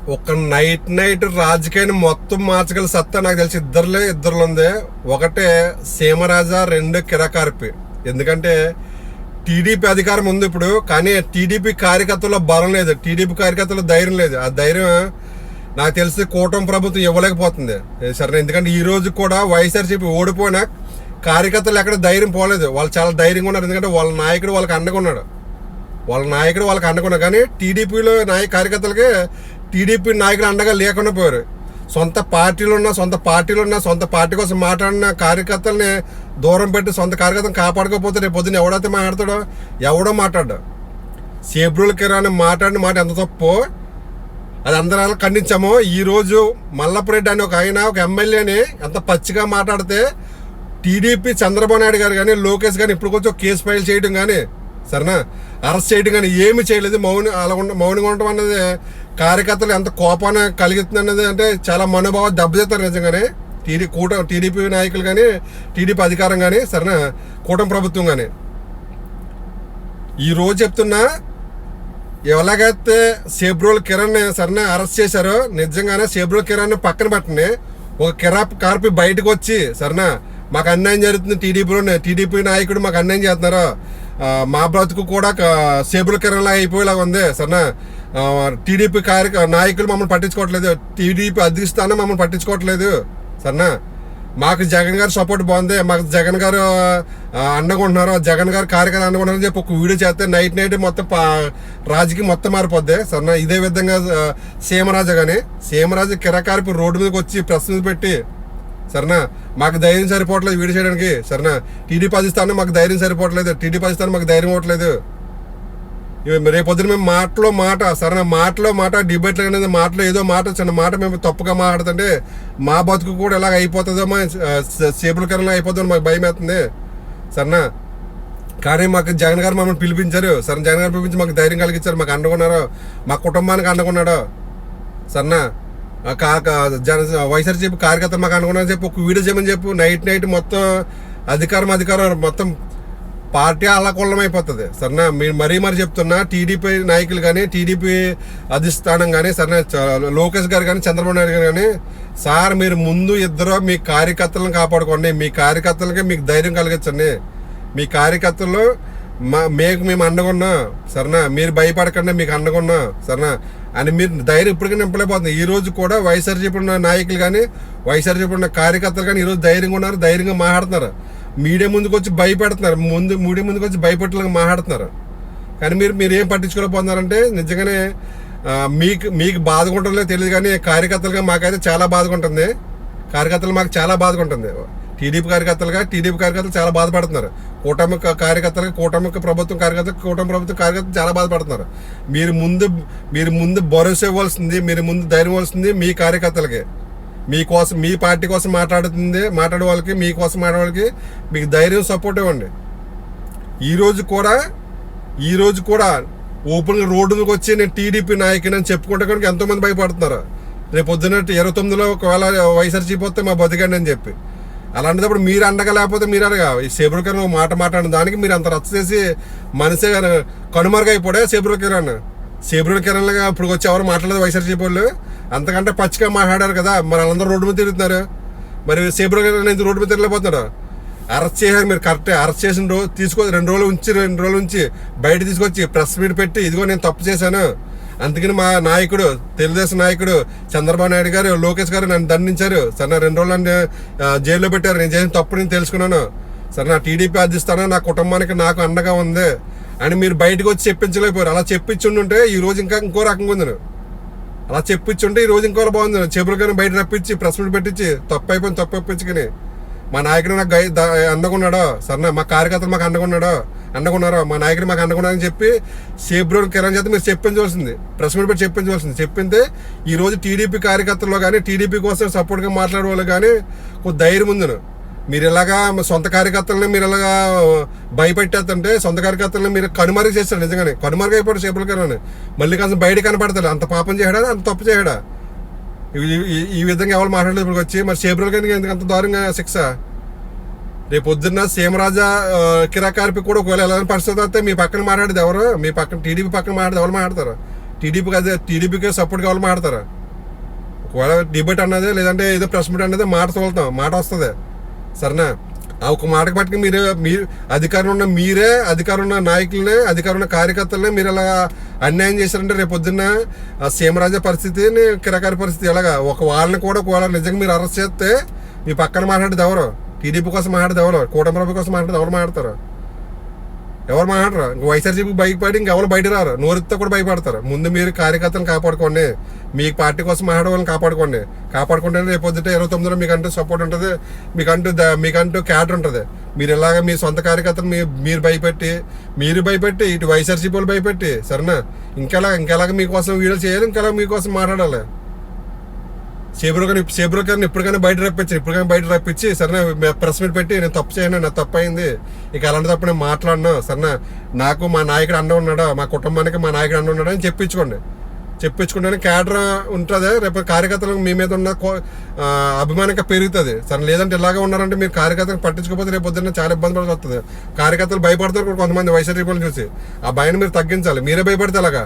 ఒక నైట్ రాజకీయాన్ని మొత్తం మార్చగల సత్తా నాకు తెలిసి ఇద్దరులో ఉంది. ఒకటే సీమరాజా, రెండు కిరాకార్పి. ఎందుకంటే టీడీపీ అధికారం ఉంది ఇప్పుడు, కానీ టీడీపీ కార్యకర్తల్లో బలం లేదు, టీడీపీ కార్యకర్తల్లో ధైర్యం లేదు. ఆ ధైర్యం నాకు తెలిసి కూటమి ప్రభుత్వం ఇవ్వలేకపోతుంది సరే. ఎందుకంటే ఈ రోజు కూడా వైఎస్ఆర్సీపీ ఓడిపోయినా కార్యకర్తలు ఎక్కడ ధైర్యం పోలేదు, వాళ్ళు చాలా ధైర్యంగా ఉన్నారు. ఎందుకంటే వాళ్ళ నాయకుడు వాళ్ళకి అండగా ఉన్నాడు, కానీ టీడీపీలో కార్యకర్తలకి టీడీపీ నాయకులు అండగా లేకుండా పోయారు. సొంత పార్టీ కోసం మాట్లాడిన కార్యకర్తల్ని దూరం పెట్టి సొంత కార్యకర్తలు కాపాడుకోకపోతే రేపు పొద్దున్న ఎవడైతే మాట్లాడతాడో ఎవడో మాట్లాడ్డా. సేబ్రుల్ కిరాణ్ మాట్లాడిన మాట ఎంత తప్పో అది అందరూ ఖండించామో. ఈరోజు మల్లపురెడ్డి అని ఒక ఎమ్మెల్యేని ఎంత పచ్చిగా మాట్లాడితే టీడీపీ చంద్రబాబు నాయుడు గారు కానీ లోకేష్ కానీ ఇప్పుడు కొంచెం కేసు ఫైల్ చేయడం కానీ సరేనా, అరెస్ట్ చేయడం కానీ ఏమి చేయలేదు. మౌనంగా ఉండటం అన్నది కార్యకర్తలు ఎంత కోపాన్ని కలిగిస్తుంది అన్నది, అంటే చాలా మనోభావం దెబ్బతీస్తారు నిజంగానే. టీడీపీ నాయకులు కానీ టీడీపీ అధికారం కానీ సరేనా, కూటమి ప్రభుత్వం కానీ. ఈరోజు చెప్తున్నా, ఎలాగైతే సేబ్రోల్ కిరణ్ సరేనా అరెస్ట్ చేశారో నిజంగానే సేబ్రోల్ కిరణ్ పక్కన పెట్టండి, ఒక కార్పి బయటకు వచ్చి సరేనా మాకు అన్యాయం జరుగుతుంది, టీడీపీ నాయకుడు మాకు అన్యాయం చేస్తున్నారు, మా బ్రతుకు కూడా సేబుల్ కిరణ్లా అయిపోయేలాగా ఉంది సరేనా, టీడీపీ నాయకులు మమ్మల్ని పట్టించుకోవట్లేదు, టీడీపీ అధిష్టానం మమ్మల్ని పట్టించుకోవట్లేదు సరేనా, మాకు జగన్ గారు సపోర్ట్ బాగుంది, మాకు జగన్ గారు అండగా ఉంటున్నారు, జగన్ గారు కార్యకర్త అండగా ఉన్నారని చెప్పి ఒక వీడియో చేస్తే నైట్ మొత్తం రాజకీయం మొత్తం మారిపోద్ది సరేనా. ఇదే విధంగా సీమరాజు కిరాకార్పి రోడ్డు మీదకి వచ్చి ప్రెస్ మీద పెట్టి సరేనా మాకు ధైర్యం సరిపోవట్లేదు వీడియో చేయడానికి సరేనా, టీడీపీ అధిష్టానం మాకు ధైర్యం సరిపోవట్లేదు, టీడీపీ అధిష్టానం మాకు ధైర్యం ఇవ్వట్లేదు. రేపొద్దున మేము మాటలో మాట డిబేట్లు అనేది మాటలో ఏదో చిన్న మాట మేము తప్పుగా మాట్లాడుతుంటే మా బతుకు కూడా ఎలాగ అయిపోతుందో, మా సేపుల కరంలో అయిపోతుందో మాకు భయం అవుతుంది సరేనా. కానీ మాకు జగన్ గారు మమ్మల్ని పిలిపించారు సరే, జగన్ గారు పిలిపించి మాకు ధైర్యం కలిగించారు, మాకు అండకున్నారు, మా కుటుంబానికి అండకున్నాడు సరేనా. వైఎస్ఆర్సీపీ కార్యకర్తలు మాకు అనుకున్నారని చెప్పి ఒక వీడియో చేయమని చెప్పు. నైట్ మొత్తం అధికారం మొత్తం పార్టీ అల్లకొల్లం అయిపోతుంది సరేనా. మీరు మరీ చెప్తున్నా, టీడీపీ నాయకులు కానీ టీడీపీ అధిష్టానం కానీ సరేనా, లోకేష్ గారు కానీ చంద్రబాబు నాయుడు గారు కానీ సార్ మీరు ముందు ఇద్దరు మీ కార్యకర్తలను కాపాడుకోండి, మీ కార్యకర్తలకి మీకు ధైర్యం కలిగించండి, మీ కార్యకర్తలు మేము అండగున్నాం సరేనా, మీరు భయపడకండి మీకు అండగున్నాం సరేనా అని మీరు ధైర్యం ఇప్పటికీ నింపలేకపోతుంది. ఈ రోజు కూడా వైఎస్ఆర్సీపీ ఉన్న నాయకులు కానీ వైఎస్ఆర్సీపీ ఉన్న కార్యకర్తలు కానీ ఈరోజు ధైర్యంగా ఉన్నారు, ధైర్యంగా మాట్లాడుతున్నారు, మీడియా ముందుకు వచ్చి భయపెడుతున్నారు, మీడియా ముందుకు వచ్చి భయపెట్టలేక మాట్లాడుతున్నారు. కానీ మీరు ఏం పట్టించుకోలేకపోతున్నారంటే నిజంగానే మీకు బాధగా ఉంటుందో తెలియదు, కానీ కార్యకర్తలుగా మాకైతే చాలా బాధగా ఉంటుంది. మాకు చాలా బాధగా ఉంటుంది. టీడీపీ కార్యకర్తలు చాలా బాధపడుతున్నారు, కూటమి ప్రభుత్వం కార్యకర్తలు చాలా బాధపడుతున్నారు. మీరు ముందు భరోసా ఇవ్వాల్సింది, మీరు ముందు ధైర్యం ఇవ్వాల్సింది మీ కార్యకర్తలకి, మీకోసం మీ పార్టీ కోసం మాట్లాడే వాళ్ళకి, మీకోసం మాట్లాడే వాళ్ళకి మీకు ధైర్యం సపోర్ట్ ఇవ్వండి. ఈ రోజు కూడా ఓపెన్గా రోడ్డు మీదకి వచ్చి నేను టీడీపీ నాయకుని అని చెప్పుకుంటే కనుక ఎంతోమంది భయపడుతున్నారు. రేపు పొద్దున్న 29లో ఒకవేళ వైఎస్ఆర్సీపీ వస్తే మా బతికండి అని చెప్పి. అలాంటిదప్పుడు మీరు అండగా లేకపోతే మీరు అనగా ఈ సేబ్రుల్ కిరణ్ మాట్లాడిన దానికి మీరు అంత రచ్చ చేసి మనిషే కనుమరుగైపోడే సేబ్రుల్ కిరణ్లుగా ఇప్పుడు వచ్చి ఎవరు మాట్లాడలేదు వైఎస్ఆర్సీపీ వాళ్ళు, అంతకంటే పచ్చిగా మాట్లాడారు కదా. మరి వాళ్ళందరూ రోడ్డు మీద తిరుగుతున్నారు, మరి సేబ్రుల్ కిరణ్ రోడ్డు మీద తిరగలేకపోతున్నారు. అరెస్ట్ చేశారు మీరు కరెక్టే, అరెస్ట్ చేసిన రోజు 2 రోజులు ఉంచి బయట తీసుకొచ్చి ప్రెస్ మీట్ పెట్టి ఇదిగో నేను తప్పు చేశాను, అందుకని మా నాయకుడు తెలుగుదేశం నాయకుడు చంద్రబాబు నాయుడు గారు లోకేష్ గారు నన్ను దండించారు సరే, 2 రోజులు నన్ను జైల్లో పెట్టారు, నేను చేసిన తప్పు నేను తెలుసుకున్నాను సరే, నా టీడీపీ అధిష్టానం నా కుటుంబానికి నాకు అండగా ఉంది అని మీరు బయటకు వచ్చి చెప్పించలేకపోయారు. అలా చెప్పించుంటే ఈ రోజు ఇంకో రకంగా ఉంది. అలా చెప్పించుంటే ఈ రోజు ఇంకో బాగుంది. చెప్పులు కానీ బయట రప్పించి ప్రెస్ మీట్ పెట్టించి తప్పు ఒప్పించుకుని మా నాయకుడు నాకు అండగున్నాడో సరేనా, మా కార్యకర్తలు మాకు అండగున్నారో, మా నాయకుడు మాకు అండగున్నారని చెప్పి సేబ్రోల్ కిరణ్ చేత మీరు చెప్పించవలసింది, ప్రెస్ మీట్ పెట్టి చెప్పిందే ఈ రోజు టీడీపీ కార్యకర్తల్లో కానీ టీడీపీ కోసం సపోర్ట్గా మాట్లాడే వాళ్ళు కానీ కొంత ధైర్యం ఉంది. మీరు ఇలాగా సొంత కార్యకర్తలని మీరు ఇలాగా భయపెట్టేస్తుంటే సొంత కార్యకర్తలని మీరు కనుమరుగు చేస్తారు. నిజంగానే కనుమరుగు అయిపోయాడు సేబ్రోల్ కిరణ్. మళ్ళీ కాస్త బయట కనపడతాడు, అంత పాపం చేయడా అంత తప్పు చేయడా. ఈ విధంగా ఎవరు మాట్లాడలేదు ఇప్పుడు వచ్చి. మరి సేబ్రోల్ కిరణ్ ఎందుకు అంత దారుణంగా శిక్ష? రేపు పొద్దున్న సీమరాజా కిరాకార్పి కూడా ఒకవేళ ఎలాంటి పరిస్థితి వస్తే మీ పక్కన మాట్లాడేది ఎవరు, మీ పక్కన టీడీపీ పక్కన మాట్లాడేది ఎవరు మాట్లాడతారు? టీడీపీకే సపోర్ట్ కావాలి మాట్లాడతారా? ఒకవేళ డిబేట్ అన్నదే లేదంటే ఏదో ప్రెస్ మీట్ అన్నదే మాట తోలుతాం, మాట వస్తుంది సరేనా? ఆ ఒక మాటకు పట్టుకు మీరు అధికారం ఉన్న మీరే, అధికారం ఉన్న నాయకులనే, అధికారం ఉన్న కార్యకర్తలనే మీరు అలా అన్యాయం చేశారంటే రేపు పొద్దున్న సీమరాజా పరిస్థితిని, కిరకారి పరిస్థితి ఎలాగా? వాళ్ళని కూడా నిజంగా మీరు అరెస్ట్ చేస్తే మీ పక్కన మాట్లాడేది ఎవరు? టీడీపీ కోసం మాట్లాడేది ఎవరు? కూటమి ప్రభుత్వం కోసం మాట్లాడేది ఎవరు మాట్లాడతారు? ఎవరు మాట్లాడరు? ఇంక వైఎస్ఆర్సీపీ భయపడి ఇంకెవరు బయట రారు, నోరెత్తే కూడా భయపడతారు. ముందు మీరు కార్యకర్తలను కాపాడుకోండి, మీ పార్టీ కోసం మాట్లాడే వాళ్ళని కాపాడుకుంటే రేపు పొద్దుట 29లో మీకంటూ సపోర్ట్ ఉంటుంది, మీకంటూ క్యాడర్ ఉంటుంది. మీరు ఇలాగ మీ సొంత కార్యకర్తలు మీరు భయపెట్టి ఇటు వైఎస్ఆర్సీపీ వాళ్ళు భయపెట్టి సరేనా ఇంకెలాగ మీకోసం వీడియోలు చేయాలి, ఇంకెలా మీకోసం మాట్లాడాలి. సేబ్రోకర్ని ఇప్పటికైనా బయట రప్పించి సరేనా ప్రెస్ మీట్ పెట్టి నేను తప్పు చేయను, నా తప్పు అయింది, ఇక అలాంటి తప్పు నేను మాట్లాడినా సరేనా, నాకు మా నాయకుడు అండ ఉన్నాడా, మా కుటుంబానికి మా నాయకుడు అండ ఉన్నాడా అని చెప్పించుకుంటే క్యాడర్ ఉంటుంది. రేపు కార్యకర్తలకు మీ మీద ఉన్న అభిమానంగా పెరుగుతుంది సరే. లేదంటే ఇలాగే ఉన్నారంటే మీరు కార్యకర్తలకు పట్టించుకోకపోతే రేపు పొద్దున్న చాలా ఇబ్బంది పడాల్సి వస్తుంది. కార్యకర్తలు భయపడతారు కొంతమంది వైఎస్ఆర్సీపీ చూసి. ఆ భయాన్ని మీరు తగ్గించాలి. మీరే భయపడితే అలాగా